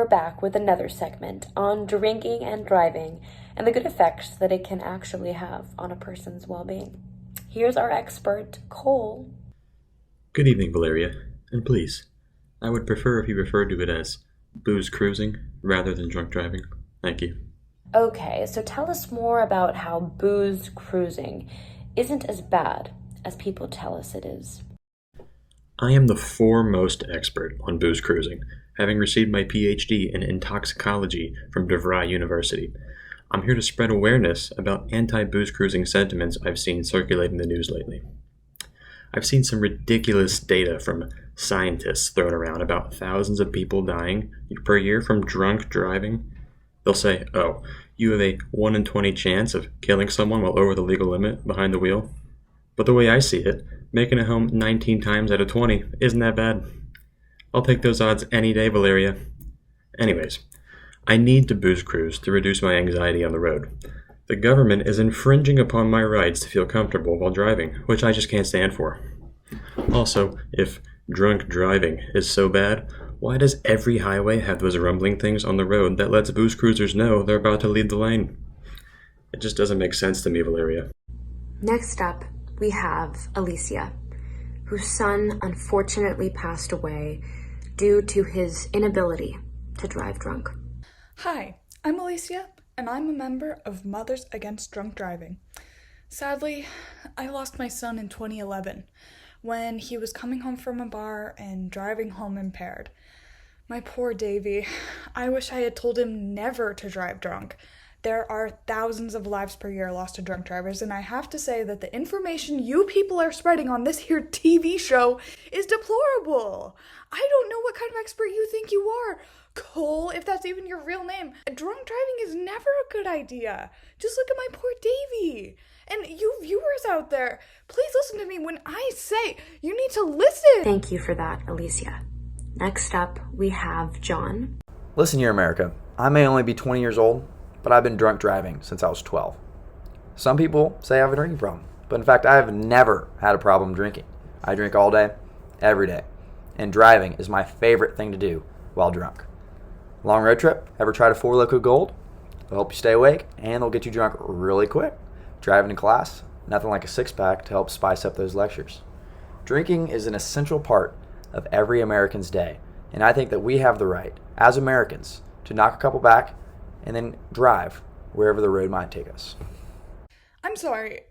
we're back with another segment on drinking and driving and the good effects that it can actually have on a person's well-being. Here's our expert, Cole. Good evening, Valeria, and please, I would prefer if you referred to it as booze cruising rather than drunk driving. Thank you. Okay, so tell us more about how booze cruising isn't as bad as people tell us it is. I am the foremost expert on booze cruising, having received my PhD in intoxicology from DeVry University. I'm here to spread awareness about anti-booze cruising sentiments I've seen circulating the news lately. I've seen some ridiculous data from scientists thrown around about thousands of people dying per year from drunk driving. They'll say, oh, you have a 1 in 20 chance of killing someone while over the legal limit behind the wheel. But the way I see it, making it home 19 times out of 20 isn't that bad. I'll take those odds any day, Valeria. Anyways, I need to booze cruise to reduce my anxiety on the road. The government is infringing upon my rights to feel comfortable while driving, which I just can't stand for. Also, if drunk driving is so bad, why does every highway have those rumbling things on the road that lets booze cruisers know they're about to leave the lane? It just doesn't make sense to me, Valeria. Next up, we have Alicia, whose son unfortunately passed away due to his inability to drive drunk. Hi, I'm Alicia, and I'm a member of Mothers Against Drunk Driving. Sadly, I lost my son in 2011 when he was coming home from a bar and driving home impaired. My poor Davy, I wish I had told him never to drive drunk. There are thousands of lives per year lost to drunk drivers, and I have to say that the information you people are spreading on this here TV show is deplorable. I don't know what kind of expert you think you are, Cole, if that's even your real name. Drunk driving is never a good idea. Just look at my poor Davy. And you viewers out there, please listen to me when I say you need to listen. Thank you for that, Alicia. Next up, we have John. Listen here, America. I may only be 20 years old, but I've been drunk driving since I was 12. Some people say I have a drinking problem, but in fact, I have never had a problem drinking. I drink all day, every day, and driving is my favorite thing to do while drunk. Long road trip, ever tried a Four Loko Gold? They'll help you stay awake, and they'll get you drunk really quick. Driving to class, nothing like a six-pack to help spice up those lectures. Drinking is an essential part of every American's day, and I think that we have the right, as Americans, to knock a couple back and then drive wherever the road might take us. I'm sorry.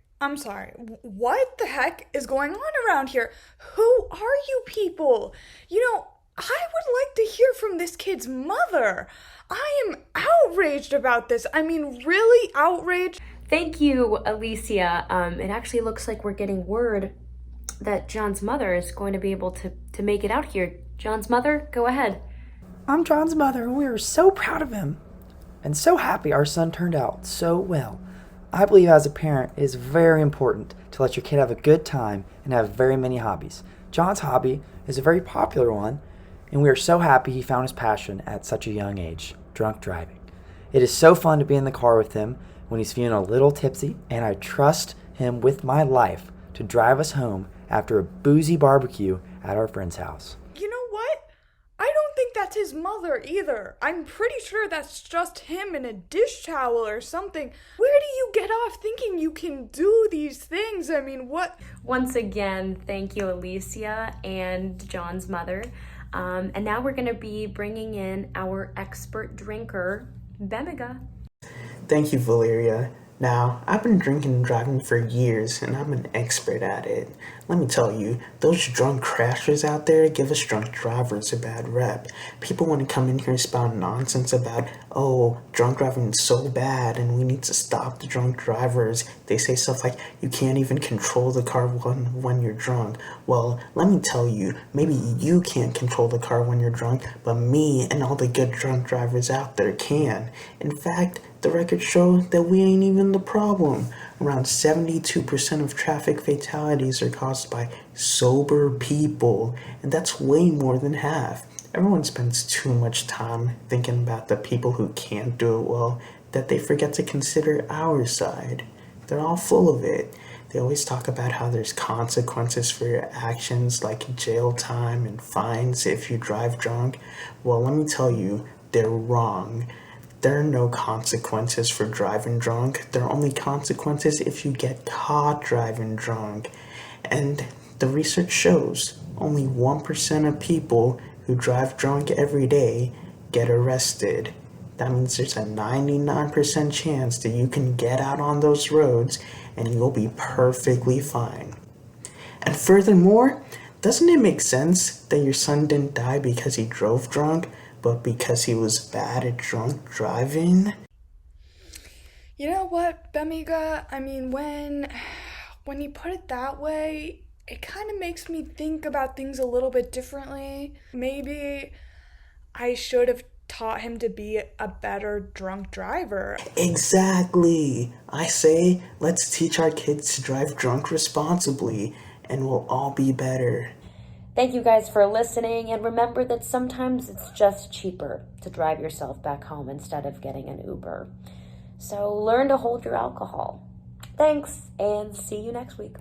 What the heck is going on around here? Who are you people? I would like to hear from this kid's mother. I am outraged about this. I mean, really outraged. Thank you, Alicia. It actually looks like we're getting word that John's mother is going to be able to make it out here. John's mother, go ahead. I'm John's mother, and we are so proud of him and so happy our son turned out so well. I believe as a parent, it is very important to let your kid have a good time and have very many hobbies. John's hobby is a very popular one, and we are so happy he found his passion at such a young age, drunk driving. It is so fun to be in the car with him when he's feeling a little tipsy, and I trust him with my life to drive us home after a boozy barbecue at our friend's house. You know what? I don't think that's his mother either. I'm pretty sure that's just him in a dish towel or something. Where do you get off thinking you can do these things? I mean, what? Once again, thank you, Alicia and John's mother. And now we're going to be bringing in our expert drinker, Gbemiga. Thank you, Valeria. Now, I've been drinking and driving for years, and I'm an expert at it. Let me tell you, those drunk crashers out there give us drunk drivers a bad rep. People want to come in here and spout nonsense about, oh, drunk driving is so bad, and we need to stop the drunk drivers. They say stuff like, you can't even control the car when you're drunk. Well, let me tell you, maybe you can't control the car when you're drunk, but me and all the good drunk drivers out there can. In fact, the records show that we ain't even the problem. Around 72% of traffic fatalities are caused by sober people, and that's way more than half. Everyone spends too much time thinking about the people who can't do it well that they forget to consider our side. They're all full of it. They always talk about how there's consequences for your actions like jail time and fines if you drive drunk. Well, let me tell you, they're wrong. There are no consequences for driving drunk. There are only consequences if you get caught driving drunk. And the research shows only 1% of people who drive drunk every day get arrested. That means there's a 99% chance that you can get out on those roads and you'll be perfectly fine. And furthermore, doesn't it make sense that your son didn't die because he drove drunk, but because he was bad at drunk driving? You know what, Gbemiga? I mean, when you put it that way, it kind of makes me think about things a little bit differently. Maybe I should have taught him to be a better drunk driver. Exactly. I say, let's teach our kids to drive drunk responsibly, and we'll all be better. Thank you guys for listening, and remember that sometimes it's just cheaper to drive yourself back home instead of getting an Uber. So learn to hold your alcohol. Thanks, and see you next week.